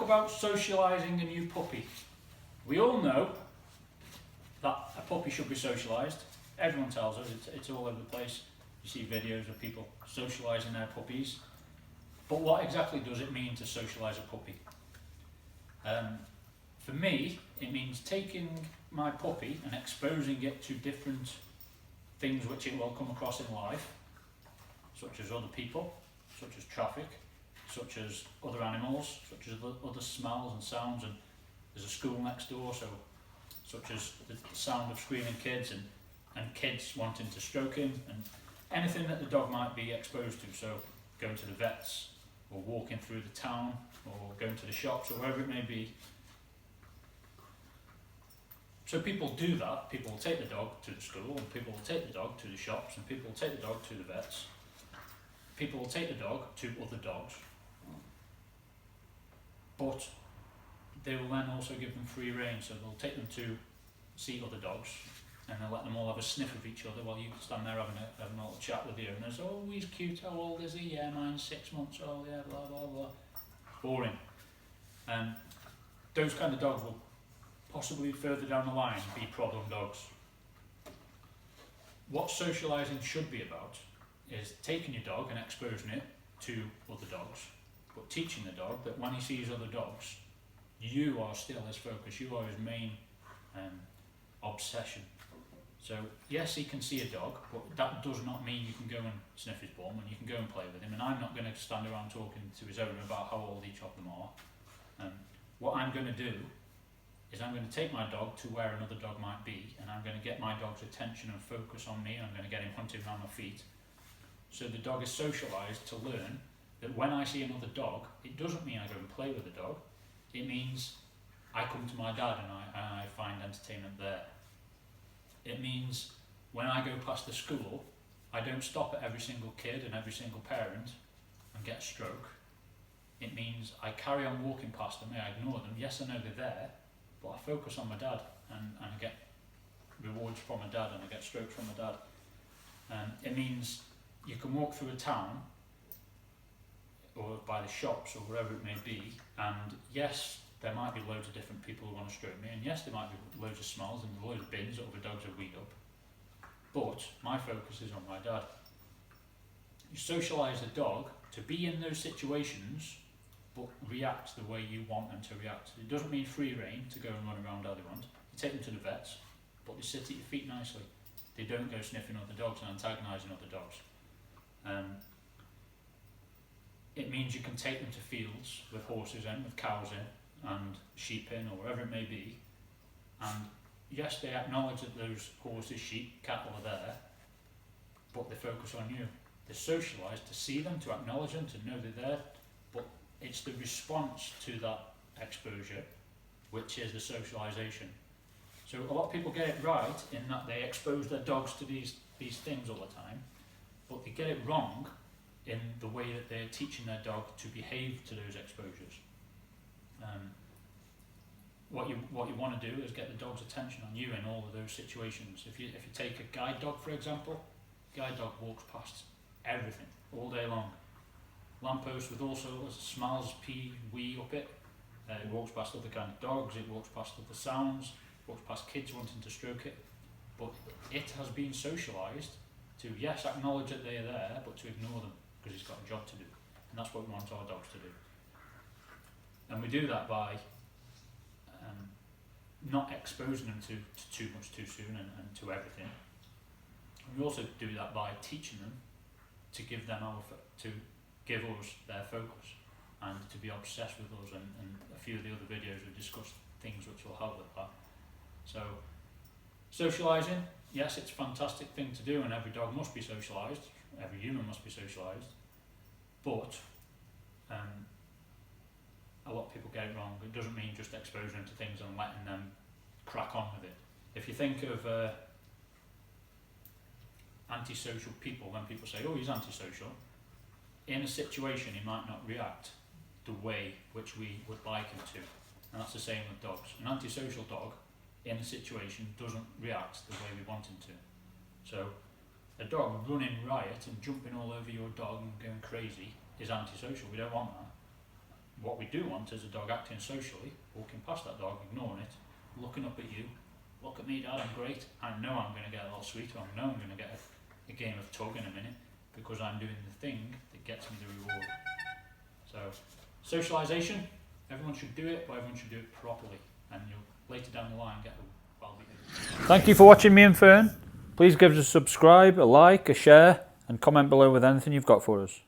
about socialising a new puppy. We all know that a puppy should be socialised. Everyone tells us, it's all over the place. You see videos of people socialising their puppies. But what exactly does it mean to socialise a puppy? For me, it means taking my puppy and exposing it to different things which it will come across in life, such as other people, such as traffic, such as other animals, such as other smells and sounds, and there's a school next door, so such as the sound of screaming kids and kids wanting to stroke him, and anything that the dog might be exposed to, so going to the vets, or walking through the town, or going to the shops, or wherever it may be. So people do that. People will take the dog to the school, and people will take the dog to the shops, and people will take the dog to the vets. People will take the dog to other dogs. But they will then also give them free rein, so they'll take them to see other dogs, and they'll let them all have a sniff of each other while you stand there having a little chat with the owners. Oh, he's cute, how old is he? Yeah, mine's 6 months, oh yeah, blah, blah, blah. Boring. And those kind of dogs will possibly further down the line be problem dogs. What socialising should be about is taking your dog and exposing it to other dogs, but teaching the dog that when he sees other dogs, you are still his focus, you are his main obsession. So yes, he can see a dog, but that does not mean you can go and sniff his bum and you can go and play with him, and I'm not going to stand around talking to his owner about how old each of them are. What I'm going to do is I'm going to take my dog to where another dog might be, and I'm going to get my dog's attention and focus on me, and I'm going to get him hunting around my feet. So the dog is socialised to learn that when I see another dog, it doesn't mean I go and play with the dog, it means I come to my dad and I find entertainment there. It means when I go past the school, I don't stop at every single kid and every single parent and get a stroke. It means I carry on walking past them, I ignore them, yes I know they're there, but I focus on my dad, and I get rewards from my dad, and I get strokes from my dad. It means you can walk through a town or by the shops or wherever it may be, and yes, there might be loads of different people who want to stroke me, and yes, there might be loads of smells and loads of bins that other dogs have weed up, but my focus is on my dad. You socialise the dog to be in those situations, but react the way you want them to react. It doesn't mean free rein to go and run around how they want. You take them to the vets, but they sit at your feet nicely. They don't go sniffing other dogs and antagonising other dogs. It means you can take them to fields with horses in, with cows in, and sheep in, or wherever it may be. And yes, they acknowledge that those horses, sheep, cattle are there, but they focus on you. They're socialised to see them, to acknowledge them, to know they're there, but it's the response to that exposure which is the socialisation. So a lot of people get it right in that they expose their dogs to these things all the time, but they get it wrong in the way that they're teaching their dog to behave to those exposures. What you want to do is get the dog's attention on you in all of those situations. If you take a guide dog, for example, guide dog walks past everything all day long. Lamppost with all sorts of smells, pee, wee up it. It walks past other kind of dogs, it walks past other sounds, walks past kids wanting to stroke it. But it has been socialised to, yes, acknowledge that they are there, but to ignore them, because it's got a job to do. And that's what we want our dogs to do. And we do that by not exposing them to too much too soon and to everything. And we also do that by teaching them to give them to give us their focus and to be obsessed with us, and a few of the other videos we've discussed things which will help with that. So socialising, yes, it's a fantastic thing to do, and every dog must be socialised, every human must be socialised, but a lot of people get it wrong. It doesn't mean just exposing them to things and letting them crack on with it. If you think of antisocial people, when people say, oh, he's antisocial, in a situation he might not react the way which we would like him to, and that's the same with dogs. An antisocial dog in a situation doesn't react the way we want him to. So a dog running riot and jumping all over your dog and going crazy is antisocial. We don't want that. What we do want is a dog acting socially, walking past that dog, ignoring it, looking up at you. Look at me, Dad, I'm great. I know I'm going to get a little sweeter. I know I'm going to get a game of tug in a minute because I'm doing the thing that gets me the reward. So, socialisation, everyone should do it, but everyone should do it properly. And you'll later down the line get a well-behaved. Thank you for watching me and Fern. Please give us a subscribe, a like, a share, and comment below with anything you've got for us.